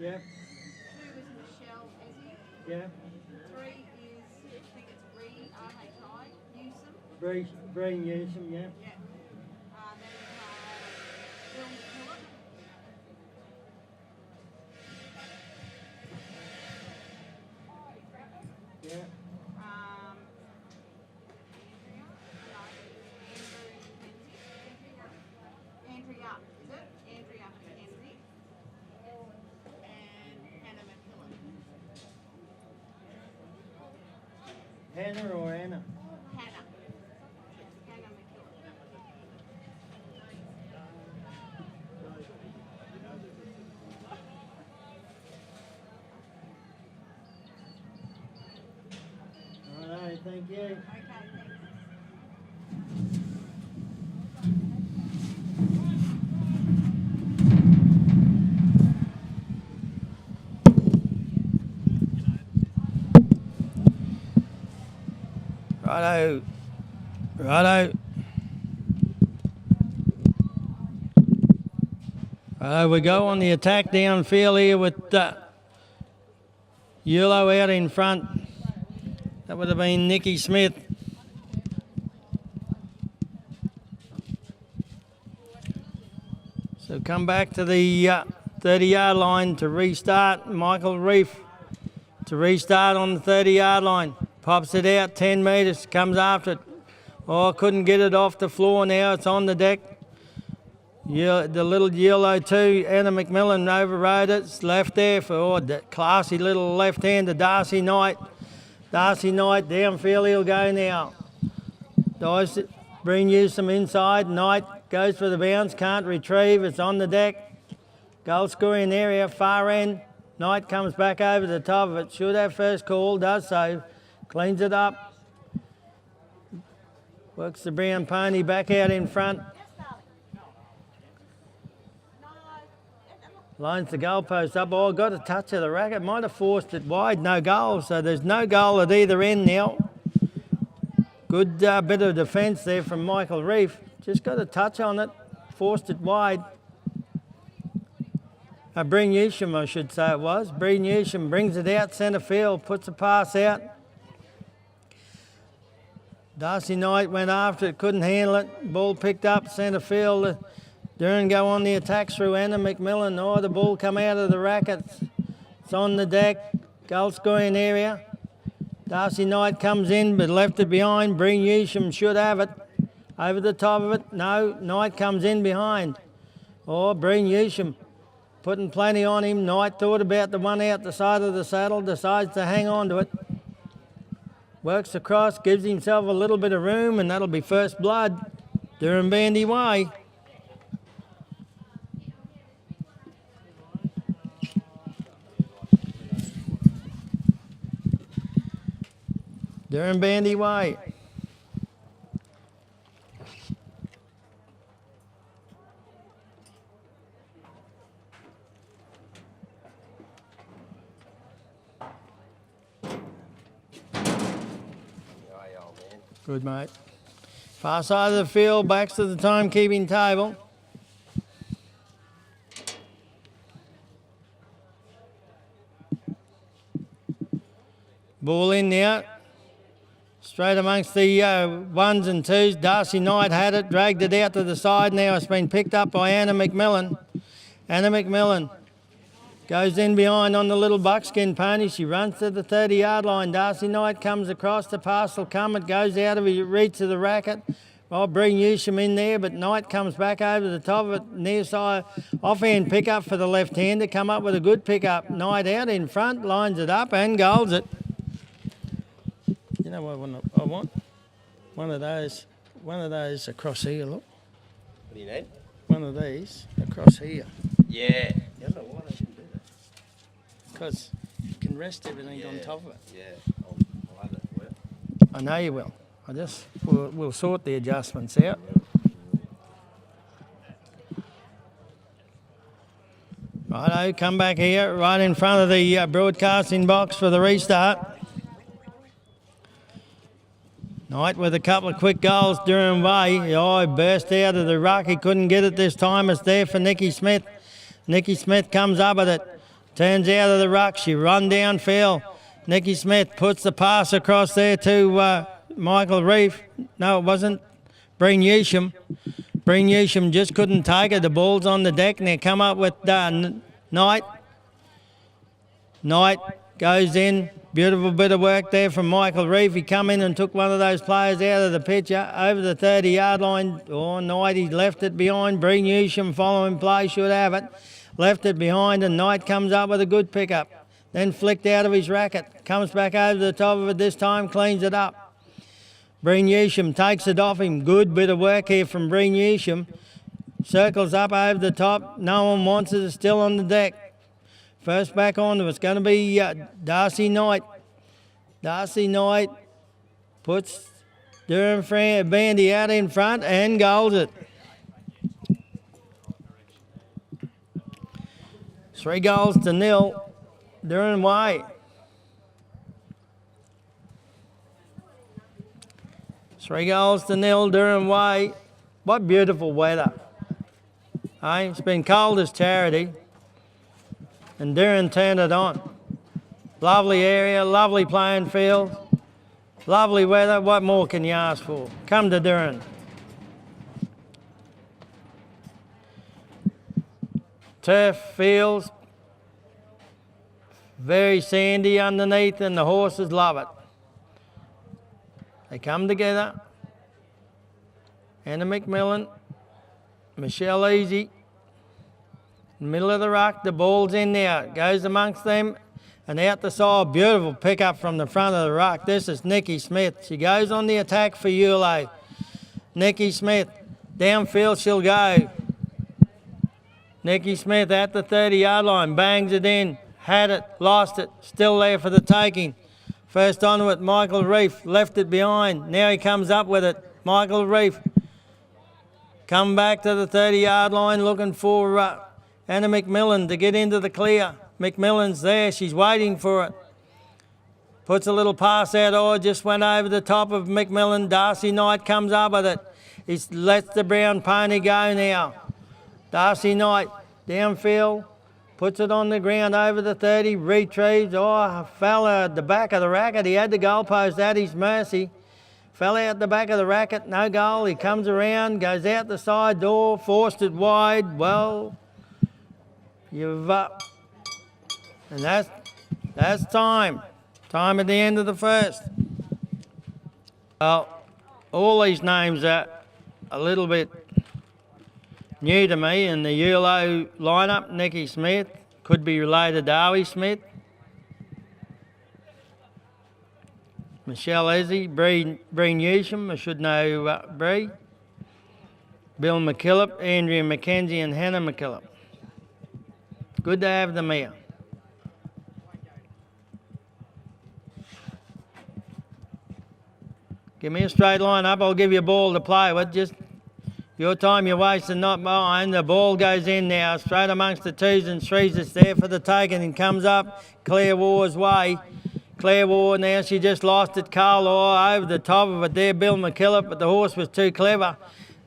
Yeah. 2 is Michelle Ezzy. Yeah. 3 is, I think it's R-H-I, Newsom. Bree Newsom, yeah. Yeah. Then we have Bill McKillop. Yeah. Andrea, is it? Andrea McKenzie. And Hannah McKillop. Hannah or Anna? Hannah. Hannah McKillop. All right, thank you. Okay, thanks. Righto. Righto. Righto, we go on the attack downfield here with Eulo out in front. That would have been Nikki Smith. So come back to the 30-yard line to restart. Michael Reef to restart on the 30-yard line. Pops it out 10 metres, comes after it. Oh, couldn't get it off the floor now. It's on the deck. The little Eulo too. Anna McMillan overrode it. It's left there for that classy little left-hander Darcy Knight. Darcy Knight downfield he'll go now. Dives it. Bring you some inside. Knight goes for the bounce. Can't retrieve. It's on the deck. Goal scoring area. Far end. Knight comes back over the top of it. Should have first call. Does so. Cleans it up. Works the brown pony back out in front. Lines the goalpost up. Oh, got a touch of the racket. Might have forced it wide. No goal. So there's no goal at either end now. Good bit of defence there from Michael Reef. Just got a touch on it. Forced it wide. Bree Newsham, I should say it was. Bree Newsham brings it out centre field. Puts a pass out. Darcy Knight went after it, couldn't handle it. Ball picked up, centre field. Dirran go on the attack through Anna McMillan. Oh, the ball come out of the racket. It's on the deck. Goal scoring area. Darcy Knight comes in but left it behind. Bree Newsham should have it. Over the top of it. No, Knight comes in behind. Oh, Bree Newsham putting plenty on him. Knight thought about the one out the side of the saddle. Decides to hang on to it. Works across, gives himself a little bit of room, and that'll be first blood. Dirranbandi way. Dirranbandi way. Good, mate. Far side of the field, backs to the timekeeping table. Ball in now. Straight amongst the ones and twos. Darcy Knight had it, dragged it out to the side. Now it's been picked up by Anna McMillan. Anna McMillan goes in behind on the little buckskin pony. She runs to the 30-yard line. Darcy Knight comes across. The pass will come. It goes out of reach of the racket. I'll bring Newsham in there, but Knight comes back over the top of it. Near side, offhand pickup for the left-hander. Come up with a good pickup. Knight out in front, lines it up and goals it. You know what I want? One of those across here, look. What do you need? One of these across here. Yeah. I don't know why they didn't do that. Because you can rest everything on top of it. Yeah. I'll add it for you. I know you will. We'll sort the adjustments out. Righto, come back here, right in front of the broadcasting box for the restart. Knight with a couple of quick goals during way. Oh, burst out of the ruck. He couldn't get it this time. It's there for Nikki Smith. Nikki Smith comes up with it. Turns out of the ruck. She run downfield. Nikki Smith puts the pass across there to Michael Reef. No, it wasn't. Breen Newsham. Breen Newsham just couldn't take it. The ball's on the deck and they come up with Knight. Knight goes in. Beautiful bit of work there from Michael Reef. He come in and took one of those players out of the picture over the 30-yard line. Oh, Knight, he left it behind. Breen Newsham following play should have it. Left it behind and Knight comes up with a good pickup. Then flicked out of his racket. Comes back over the top of it this time, cleans it up. Breen Newsham takes it off him. Good bit of work here from Breen Newsham. Circles up over the top. No one wants it. It's still on the deck. First back on, it's going to be Darcy Knight. Darcy Knight puts Dirranbandi out in front and goals it. 3-0. Dirran way. 3-0, Dirran way. What beautiful weather. Hey, it's been cold as charity. And Dirran turned it on. Lovely area, lovely playing field, lovely weather. What more can you ask for? Come to Dirran. Turf fields, very sandy underneath and the horses love it. They come together. Anna McMillan, Michelle Easy, middle of the ruck, the ball's in there, goes amongst them and out the side. Beautiful pickup from the front of the ruck. This is Nikki Smith. She goes on the attack for Eulo. Nikki Smith, downfield she'll go. Nikki Smith at the 30-yard line, bangs it in, had it, lost it, still there for the taking. First onto it, Michael Reef, left it behind. Now he comes up with it. Michael Reef, come back to the 30-yard line looking for Anna McMillan to get into the clear. McMillan's there, she's waiting for it. Puts a little pass out, oh, just went over the top of McMillan. Darcy Knight comes up with it. He lets the brown pony go now. Darcy Knight, downfield, puts it on the ground over the 30, retrieves. Oh, fell at the back of the racket. He had the goalpost at his mercy. Fell out the back of the racket, no goal. He comes around, goes out the side door, forced it wide. Well, you've up. And that's time. Time at the end of the first. Well, all these names are a little bit new to me. In the Eulo lineup, Nikki Smith, could be related to Owie Smith. Michelle Ezzy, Breen Newsham, I should know Bree. Bill McKillop, Andrea McKenzie and Hannah McKillop. Good to have them here. Give me a straight line up, I'll give you a ball to play with. Just your time you're wasting, not mine. The ball goes in now, straight amongst the 2s and 3s. It's there for the taking and comes up Claire War's way. Claire War now, she just lost it. Carl Orr over the top of it there, Bill McKillop, but the horse was too clever.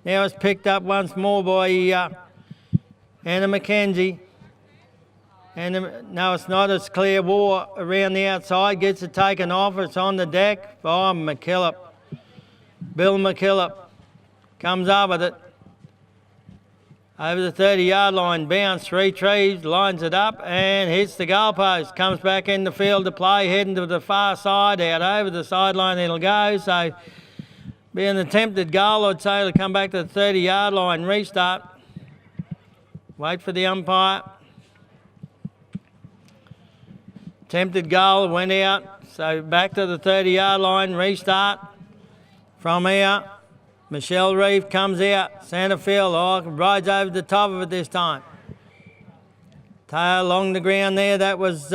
Now it's picked up once more by Anna McKenzie. No, it's not. It's Claire War around the outside, gets it taken off. It's on the deck. Oh, McKillop. Bill McKillop comes up with it. Over the 30-yard line, bounce, retrieves, lines it up and hits the goalpost. Comes back in the field to play, heading to the far side, out over the sideline it'll go. So, be an attempted goal, I'd say, to come back to the 30-yard line, restart. Wait for the umpire. Attempted goal, went out. So, back to the 30-yard line, restart. From here, Michelle Reeve comes out, centre field, rides over the top of it this time. Tail along the ground there, that was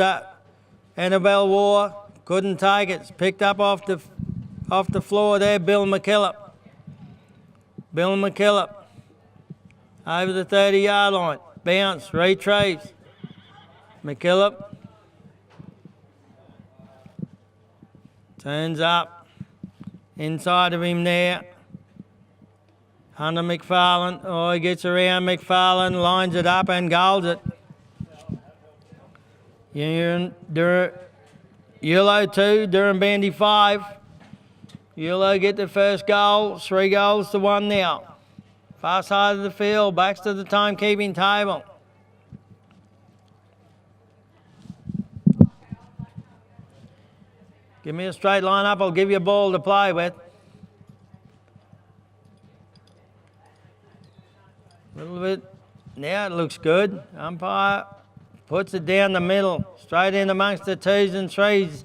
Annabelle War, couldn't take it. It's picked up off the floor there, Bill McKillop. Bill McKillop, over the 30-yard line, bounce, retrieves. McKillop, turns up. Inside of him there, Hunter McFarlane. Oh, he gets around McFarlane, lines it up and goals it. Eulo 2, Dirranbandi 5. Eulo get the first goal, 3 goals to 1 now. Far side of the field, backs to the timekeeping table. Give me a straight line up, I'll give you a ball to play with. A little bit. Now it looks good. Umpire puts it down the middle, straight in amongst the 2s and 3s.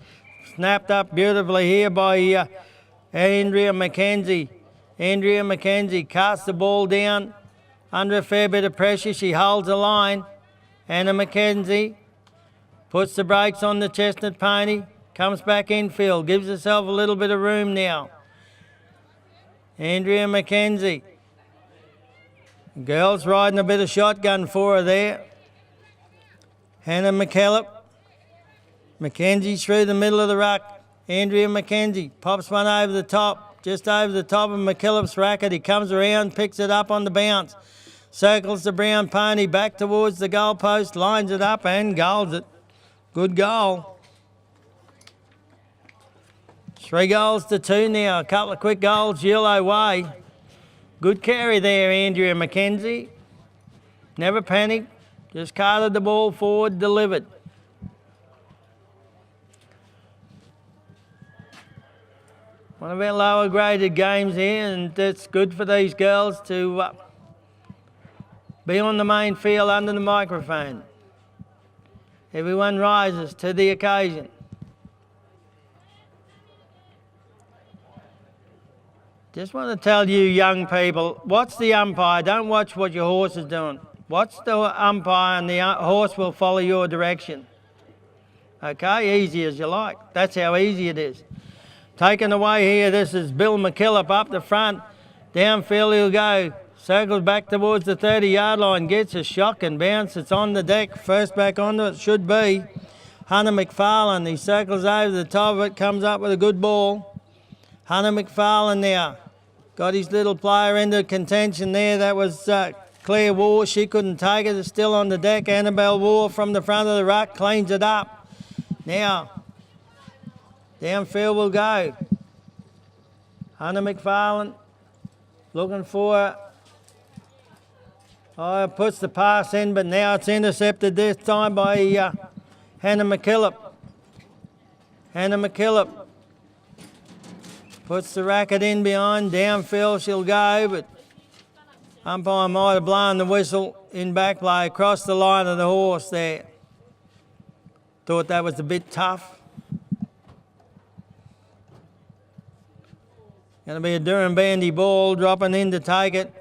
Snapped up beautifully here by Andrea McKenzie. Andrea McKenzie casts the ball down under a fair bit of pressure. She holds the line. Anna McKenzie puts the brakes on the chestnut pony, comes back infield, gives herself a little bit of room now. Andrea McKenzie. Girls riding a bit of shotgun for her there. Hannah McKillop. McKenzie through the middle of the ruck. Andrea McKenzie pops one over the top, just over the top of McKillop's racket. He comes around, picks it up on the bounce, circles the brown pony back towards the goalpost, lines it up and goals it. Good goal. 3 goals to 2 now. A couple of quick goals Eulo way. Good carry there, Andrea McKenzie. Never panicked, just carted the ball forward, delivered. One of our lower graded games here, and it's good for these girls to be on the main field under the microphone. Everyone rises to the occasion. Just want to tell you young people, watch the umpire, don't watch what your horse is doing. Watch the umpire and the horse will follow your direction. Okay, easy as you like. That's how easy it is. Taken away here, this is Bill McKillop up the front. Downfield he'll go. Circles back towards the 30-yard line. Gets a shock and bounce. It's on the deck. First back onto it should be Hunter McFarlane. He circles over the top of it. Comes up with a good ball. Hunter McFarlane now. Got his little player into contention there. That was Claire War. She couldn't take it. It's still on the deck. Annabelle War from the front of the ruck. Cleans it up. Now, downfield will go. Hunter McFarlane looking for puts the pass in, but now it's intercepted this time by Hannah McKillop. Hannah McKillop puts the racket in behind. Downfield she'll go, but umpire might have blown the whistle in back play across the line of the horse there. Thought that was a bit tough. Going to be a Dirranbandi ball dropping in to take it.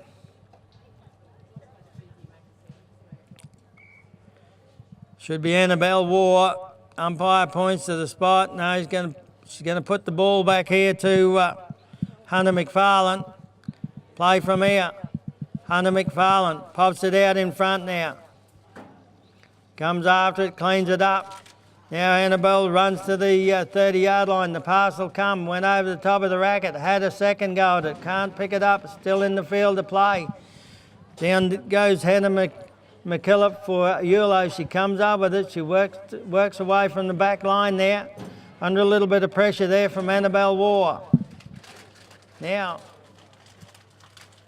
Should be Annabelle War. Umpire points to the spot. No, she's going to put the ball back here to Hunter McFarlane. Play from here. Hunter McFarlane pops it out in front now. Comes after it, cleans it up. Now Annabelle runs to the 30-yard line. The pass will come. Went over the top of the racket. Had a second go at it. Can't pick it up. Still in the field to play. Down goes Hannah McKillop for Eulo. She comes up with it. She works away from the back line there. Under a little bit of pressure there from Annabelle War. Now,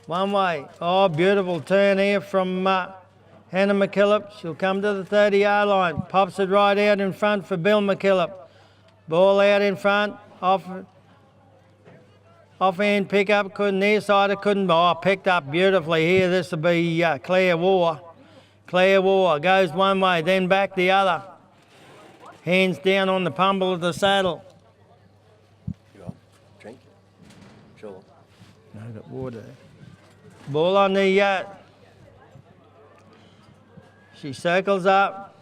one way. Oh, beautiful turn here from Hannah McKillop. She'll come to the 30-yard line. Pops it right out in front for Bill McKillop. Ball out in front. Offhand pickup. Near side it couldn't. Oh, picked up beautifully here. This will be Claire War. Claire War goes one way, then back the other. Hands down on the pummel of the saddle. You want drink? Sure. No, I've got water. Ball on the... She circles up,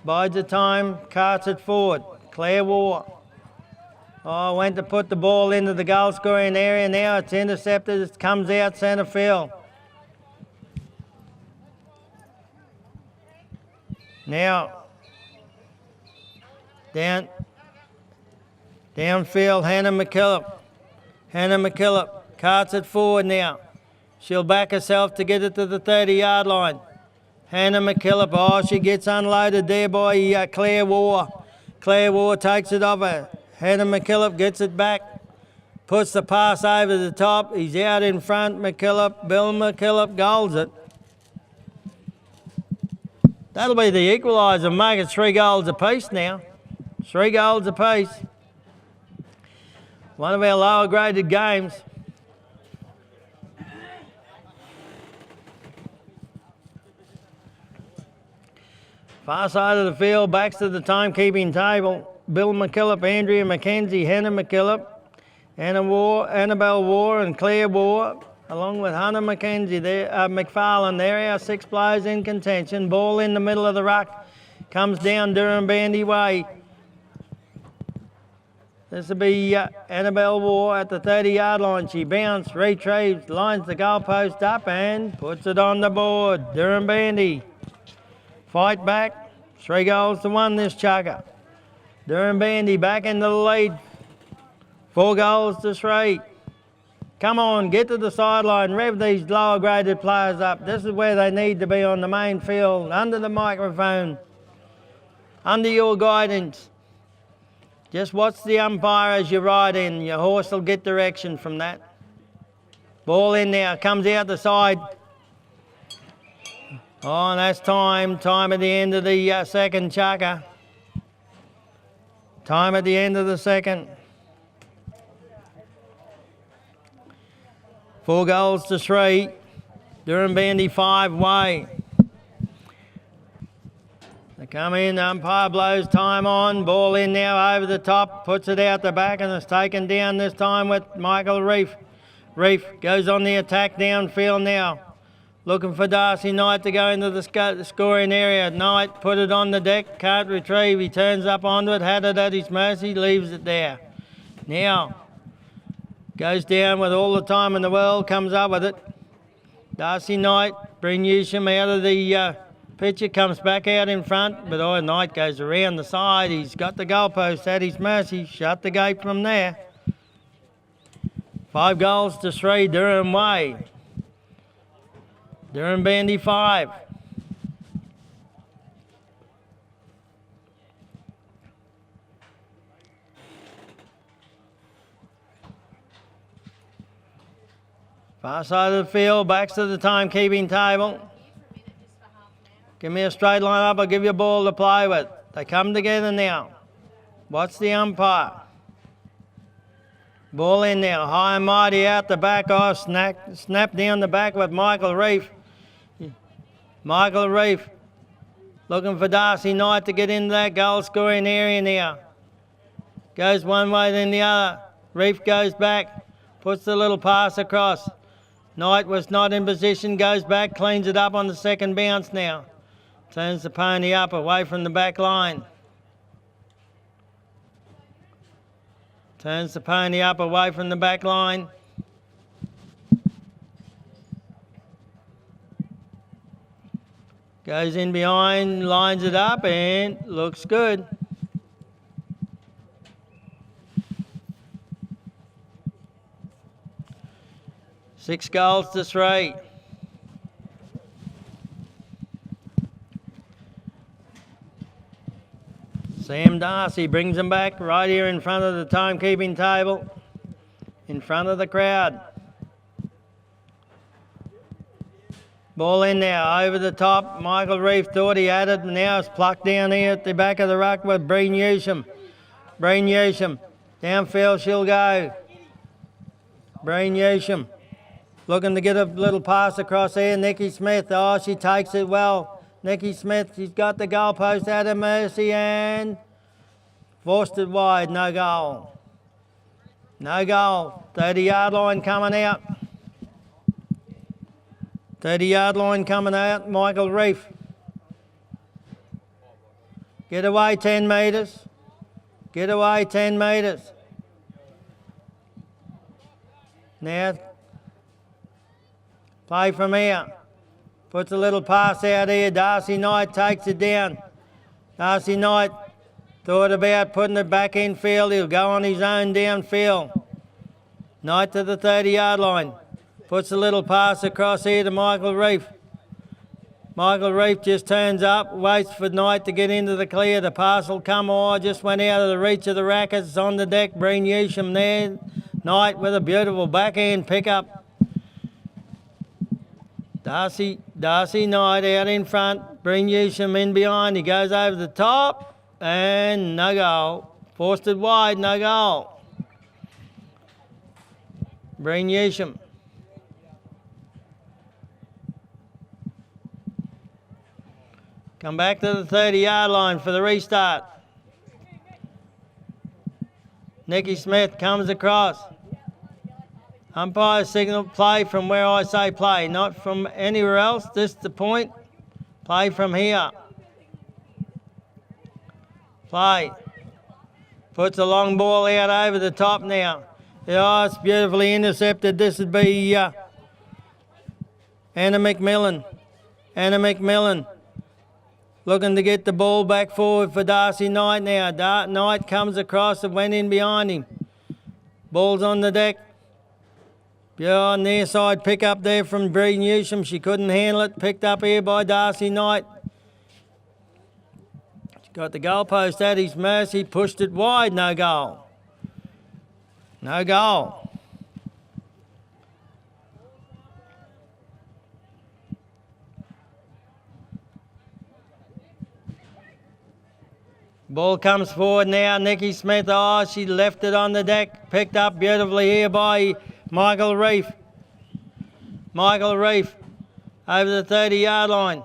bides the time, carts it forward. Claire War. Oh, went to put the ball into the goal scoring area. Now it's intercepted. It comes out centre field. Now, downfield, Hannah McKillop. Hannah McKillop carts it forward now. She'll back herself to get it to the 30-yard line. Hannah McKillop. Oh, she gets unloaded there by Claire War. Claire War takes it off her. Hannah McKillop gets it back. Puts the pass over the top. He's out in front. McKillop. Bill McKillop goals it. That'll be the equaliser. Make it 3 goals apiece now. 3 goals apiece. One of our lower graded games. Far side of the field, backs to the timekeeping table. Bill McKillop, Andrea McKenzie, Hannah McKillop, Annabelle War and Claire War, along with Hannah McKenzie there, McFarlane. There our 6 players in contention. Ball in the middle of the ruck. Comes down Dirranbandi way. This will be Annabelle War at the 30-yard line. She bounced, retrieves, lines the goalpost up and puts it on the board. Dirranbandi. Fight back. 3 goals to 1 this chucker. Dirranbandi back into the lead. 4 goals to 3. Come on, get to the sideline. Rev these lower graded players up. This is where they need to be on the main field, under the microphone, under your guidance. Just watch the umpire as you ride in. Your horse will get direction from that. Ball in now, comes out the side. Oh, and that's time. Time at the end of the second chucker. Time at the end of the second. 4 goals to 3. Dirranbandi 5 way. They come in, the umpire blows time on. Ball in now over the top, puts it out the back and it's taken down this time with Michael Reef. Reef goes on the attack downfield now. Looking for Darcy Knight to go into the scoring area. Knight put it on the deck, can't retrieve. He turns up onto it, had it at his mercy, leaves it there. Now, goes down with all the time in the world, comes up with it. Darcy Knight, bring Newsham out of the picture, comes back out in front, but Knight goes around the side. He's got the goalpost at his mercy, shut the gate from there. 5 goals to 3, Durham way. Dirranbandi 5. Far side of the field, backs to the timekeeping table. Give me a straight line up, I'll give you a ball to play with. They come together now. Watch the umpire. Ball in now, high and mighty out the back. Oh, snap down the back with Michael Reef. Michael Reef looking for Darcy Knight to get into that goal scoring area now. Goes one way then the other. Reef goes back, puts the little pass across. Knight was not in position, goes back, cleans it up on the second bounce now. Turns the pony up away from the back line. Turns the pony up away from the back line. Goes in behind, lines it up and looks good. Six goals to 3. Sam Darcy brings them back right here in front of the timekeeping table, in front of the crowd. Ball in now, over the top. Michael Reef thought he had it, now it's plucked down here at the back of the ruck with Bree Newsham. Bree Newsham, downfield she'll go. Bree Newsham, looking to get a little pass across here. Nikki Smith, oh, she takes it well. Nikki Smith, she's got the goalpost at her mercy and forced it wide, no goal. No goal, 30-yard line coming out. 30-yard line coming out, Michael Reef. Get away 10 metres. Get away 10 metres. Now, play from here. Puts a little pass out here. Darcy Knight takes it down. Darcy Knight thought about putting it back in field. He'll go on his own downfield. Knight to the 30-yard line. Puts a little pass across here to Michael Reef. Michael Reef just turns up, waits for Knight to get into the clear. The pass will come. Oh, just went out of the reach of the rackets. On the deck, Breen Newsham there. Knight with a beautiful backhand pickup. Darcy Knight out in front. Breen Newsham in behind. He goes over the top and no goal. Forced it wide, no goal. Breen Newsham. Come back to the 30-yard line for the restart. Nicky Smith comes across. Umpire signal play from where I say play, not from anywhere else. This is the point. Play from here. Play. Puts a long ball out over the top now. Oh, it's beautifully intercepted. This would be Anna McMillan. Anna McMillan. Looking to get the ball back forward for Darcy Knight now. Knight comes across and went in behind him. Ball's on the deck. Yeah, near side pick up there from Breen Newsham. She couldn't handle it. Picked up here by Darcy Knight. She's got the goalpost at his mercy. Pushed it wide. No goal. No goal. Ball comes forward now. Nicky Smith, oh, she left it on the deck. Picked up beautifully here by Michael Reef. Michael Reef over the 30-yard line.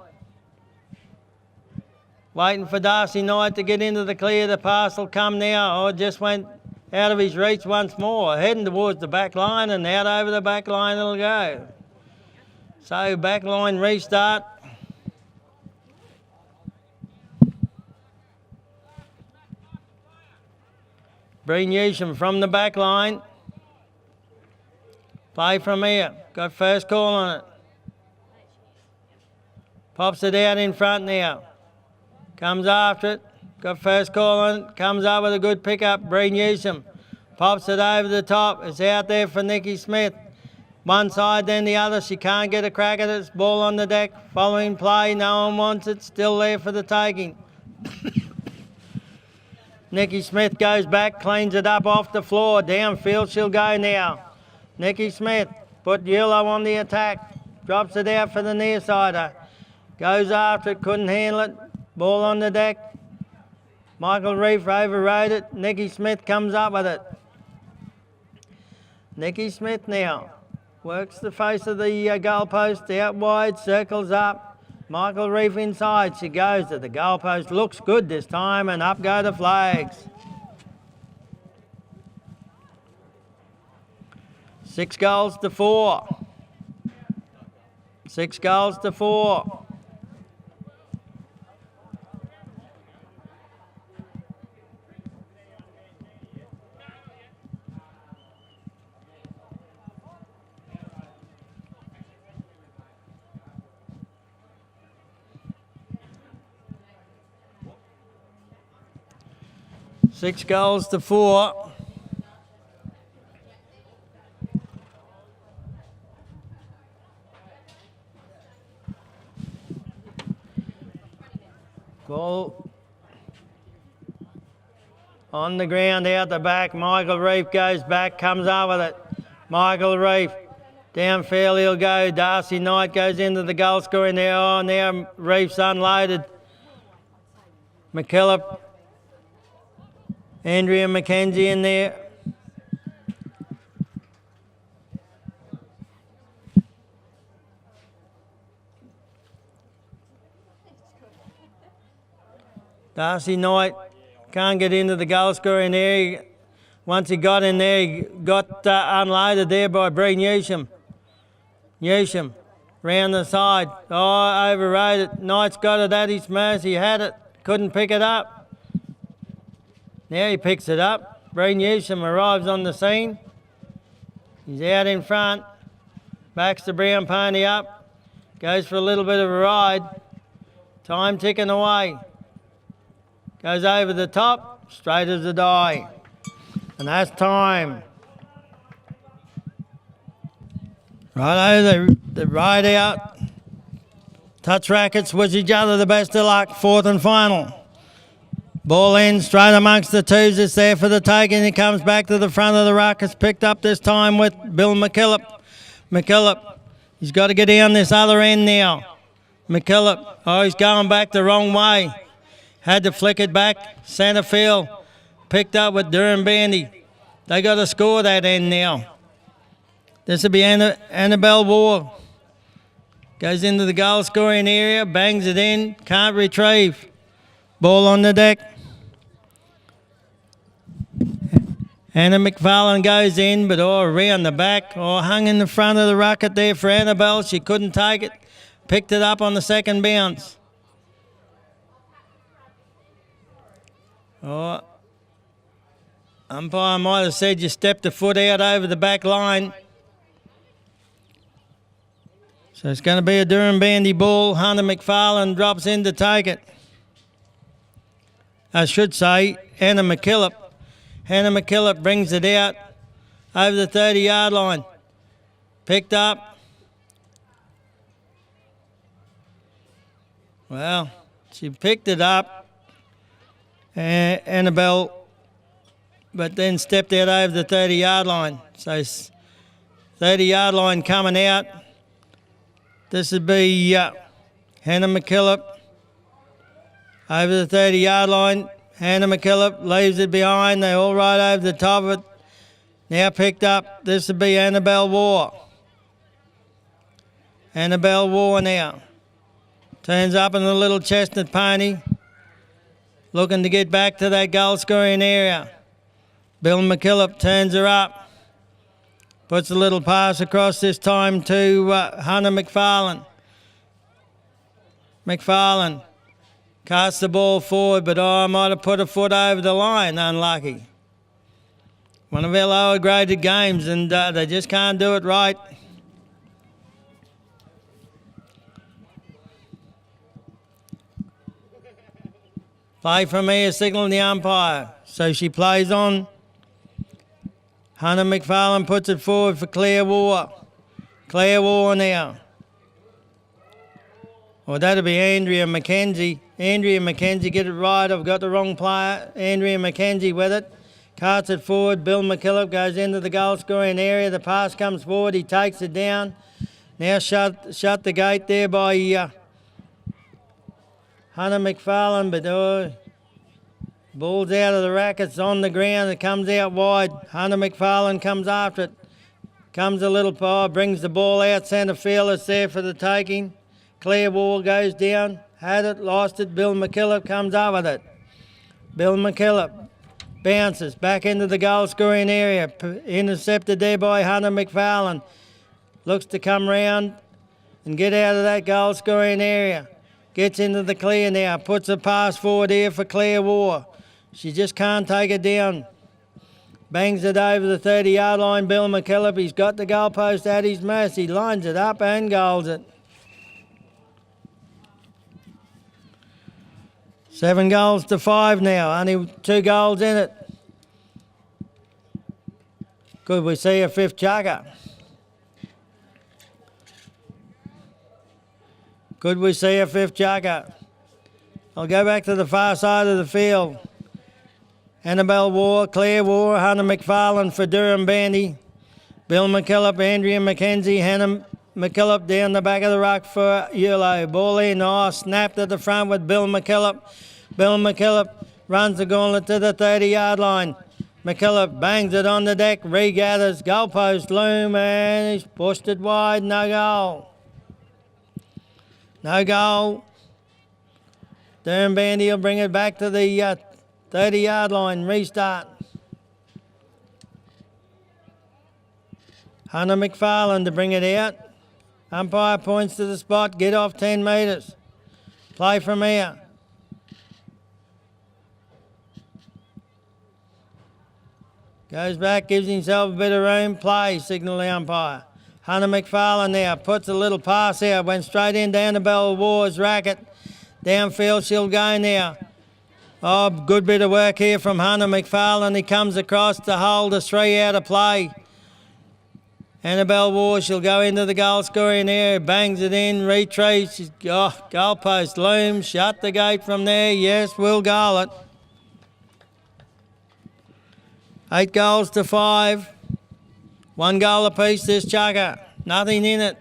Waiting for Darcy Knight to get into the clear. The pass will come now. Oh, just went out of his reach once more. Heading towards the back line and out over the back line it'll go. So back line restart. Breen Newsham from the back line. Play from here. Got first call on it. Pops it out in front now. Comes after it. Got first call on it. Comes up with a good pickup. Breen Newsham. Pops it over the top. It's out there for Nicky Smith. One side then the other. She can't get a crack at it. It's ball on the deck. Following play. No one wants it. Still there for the taking. Nicky Smith goes back, cleans it up off the floor. Downfield she'll go now. Nicky Smith put Eulo on the attack. Drops it out for the near sider. Goes after it, couldn't handle it. Ball on the deck. Michael Reef overrode it. Nicky Smith comes up with it. Nicky Smith now works the face of the goalpost out wide, circles up. Michael Reef inside. She goes to the goalpost. Looks good this time, and up go the flags. 6 goals to 4. 6 goals to 4. Six goals to 4. Ball on the ground out the back. Michael Reef goes back, comes up with it. Michael Reef downfield he'll go. Darcy Knight goes into the goal scoring there. Oh, now Reef's unloaded. McKillop. Andrea McKenzie in there. Darcy Knight can't get into the goal scoring there. Once he got in there, he got unloaded there by Breen Newsham. Newsham round the side. Oh, overrode it. Knight's got it at his mercy. Had it. Couldn't pick it up. Now he picks it up. Breen Newsham arrives on the scene. He's out in front. Backs the brown pony up. Goes for a little bit of a ride. Time ticking away. Goes over the top. Straight as a die. And that's time. Righto, the ride out. Touch rackets, wish each other the best of luck. Fourth and final. Ball in, straight amongst the twos. It's there for the taking. He comes back to the front of the ruck. It's picked up this time with Bill McKillop. McKillop, he's got to get down this other end now. McKillop, oh, he's going back the wrong way. Had to flick it back. Centre field, picked up with Dirranbandi. They got to score that end now. This will be Annabelle War. Goes into the goal scoring area, bangs it in, can't retrieve. Ball on the deck. Anna McFarlane goes in, but around the back, hung in the front of the rucket there for Annabelle. She couldn't take it. Picked it up on the second bounce. Umpire might have said you stepped a foot out over the back line. So it's going to be a Dirranbandi ball. Hunter McFarlane drops in to take it. I should say Anna McKillop. Hannah McKillop brings it out over the 30-yard line. Picked up. Well, she picked it up, Annabelle, but then stepped out over the 30-yard line. So 30-yard line coming out. This would be Hannah McKillop over the 30-yard line. Hannah McKillop leaves it behind. They all ride over the top of it. Now picked up. This would be Annabelle War. Annabelle War now. Turns up in the little chestnut pony. Looking to get back to that goal scoring area. Bill McKillop turns her up. Puts a little pass across this time to Hunter McFarlane. McFarlane casts the ball forward, but I might have put a foot over the line. Unlucky. One of our lower graded games, and they just can't do it right. Play from here, signalling the umpire. So she plays on. Hunter McFarlane puts it forward for Claire War. Claire War now. Well, that'll be Andrea McKenzie. Andrea McKenzie, get it right. I've got the wrong player. Andrea McKenzie with it. Carts it forward. Bill McKillop goes into the goal scoring area. The pass comes forward. He takes it down. Now shut the gate there by Hunter McFarlane, but ball's out of the rackets on the ground. It comes out wide. Hunter McFarlane comes after it. Comes a little far, brings the ball out centre field. It's there for the taking. Claire Wall goes down. Had it, lost it. Bill McKillop comes up with it. Bill McKillop bounces back into the goal scoring area. Intercepted there by Hunter McFarlane. Looks to come round and get out of that goal scoring area. Gets into the clear now. Puts a pass forward here for Claire War. She just can't take it down. Bangs it over the 30-yard line. Bill McKillop, he's got the goalpost at his mercy. Lines it up and goals it. 7 goals to 5 now. Only 2 goals in it. Could we see a 5th chucker? Could we see a 5th chucker? I'll go back to the far side of the field. Annabelle War, Claire War, Hunter McFarlane for Dirranbandi. Bill McKillop, Andrea McKenzie, Hannah McKillop down the back of the ruck for Eulo. Ball in, snapped at the front with Bill McKillop. Bill McKillop runs the gauntlet to the 30-yard line. McKillop bangs it on the deck, regathers, goalpost loom, and he's pushed it wide, no goal. No goal. Dirranbandi will bring it back to the 30-yard line, restart. Hunter McFarlane to bring it out. Umpire points to the spot, get off 10 metres. Play from here. Goes back, gives himself a bit of room, play, signal the umpire. Hunter McFarlane now puts a little pass out, went straight into Annabelle War's racket. Downfield she'll go now. Oh, good bit of work here from Hunter McFarlane. He comes across to hold a 3 out of play. Annabelle War, she'll go into the goal scoring area, bangs it in, retrieves, goal post, looms, shut the gate from there, yes, we'll goal it. 8 goals to 5, 1 goal apiece this chucker, nothing in it.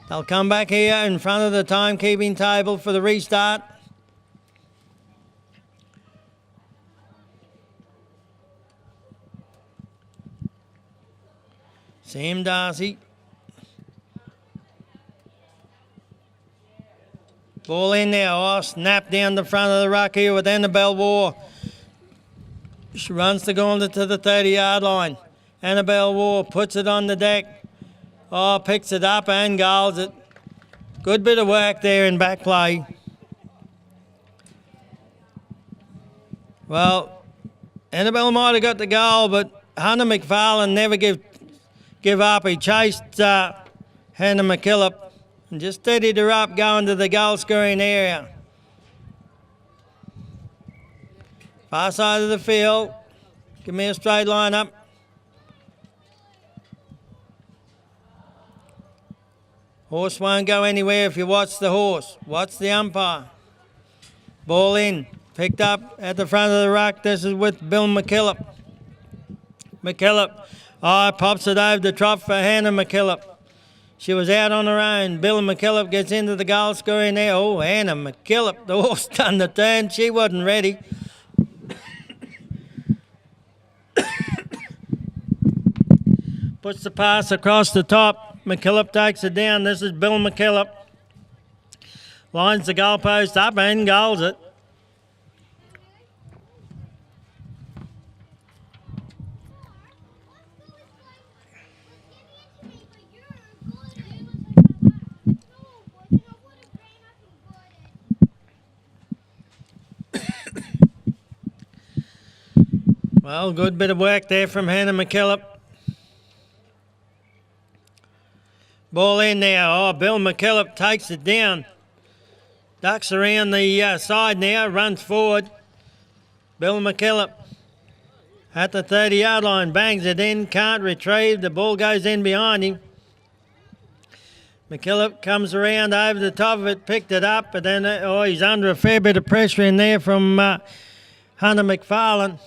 They'll come back here in front of the timekeeping table for the restart. Sam Darcy. Ball in now. Oh, snap down the front of the ruck here with Annabelle War. She runs the gauntlet to the 30-yard line. Annabelle War puts it on the deck. Oh, picks it up and goals it. Good bit of work there in back play. Well, Annabelle might have got the goal, but Hunter McFarlane never give up. He chased Hannah McKillop and just steadied her up going to the goal scoring area. Far side of the field. Give me a straight line up. Horse won't go anywhere if you watch the horse. Watch the umpire. Ball in. Picked up at the front of the ruck. This is with Bill McKillop. McKillop. Oh, pops it over the trough for Hannah McKillop. She was out on her own. Bill McKillop gets into the goal scoring there. Oh, Hannah McKillop. The horse done the turn. She wasn't ready. Puts the pass across the top. McKillop takes it down. This is Bill McKillop. Lines the goalpost up and goals it. Well, good bit of work there from Hannah McKillop. Ball in now. Oh, Bill McKillop takes it down. Ducks around the side now, runs forward. Bill McKillop at the 30-yard line, bangs it in, can't retrieve. The ball goes in behind him. McKillop comes around over the top of it, picked it up, but then he's under a fair bit of pressure in there from Hunter McFarlane.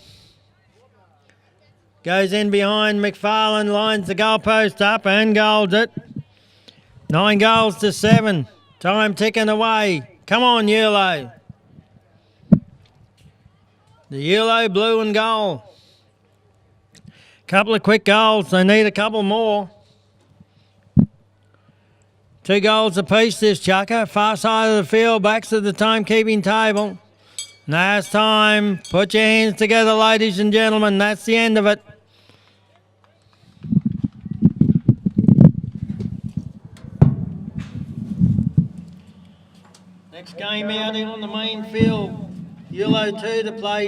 Goes in behind McFarlane, lines the goalpost up and goals it. 9 goals to 7. Time ticking away. Come on, Eulo. The Eulo blue and gold. Couple of quick goals. They need a couple more. 2 goals apiece this chucker. Far side of the field, backs to the timekeeping table. Last time. Put your hands together, ladies and gentlemen. That's the end of it. Next game out in on the main field. Eulo 2 to play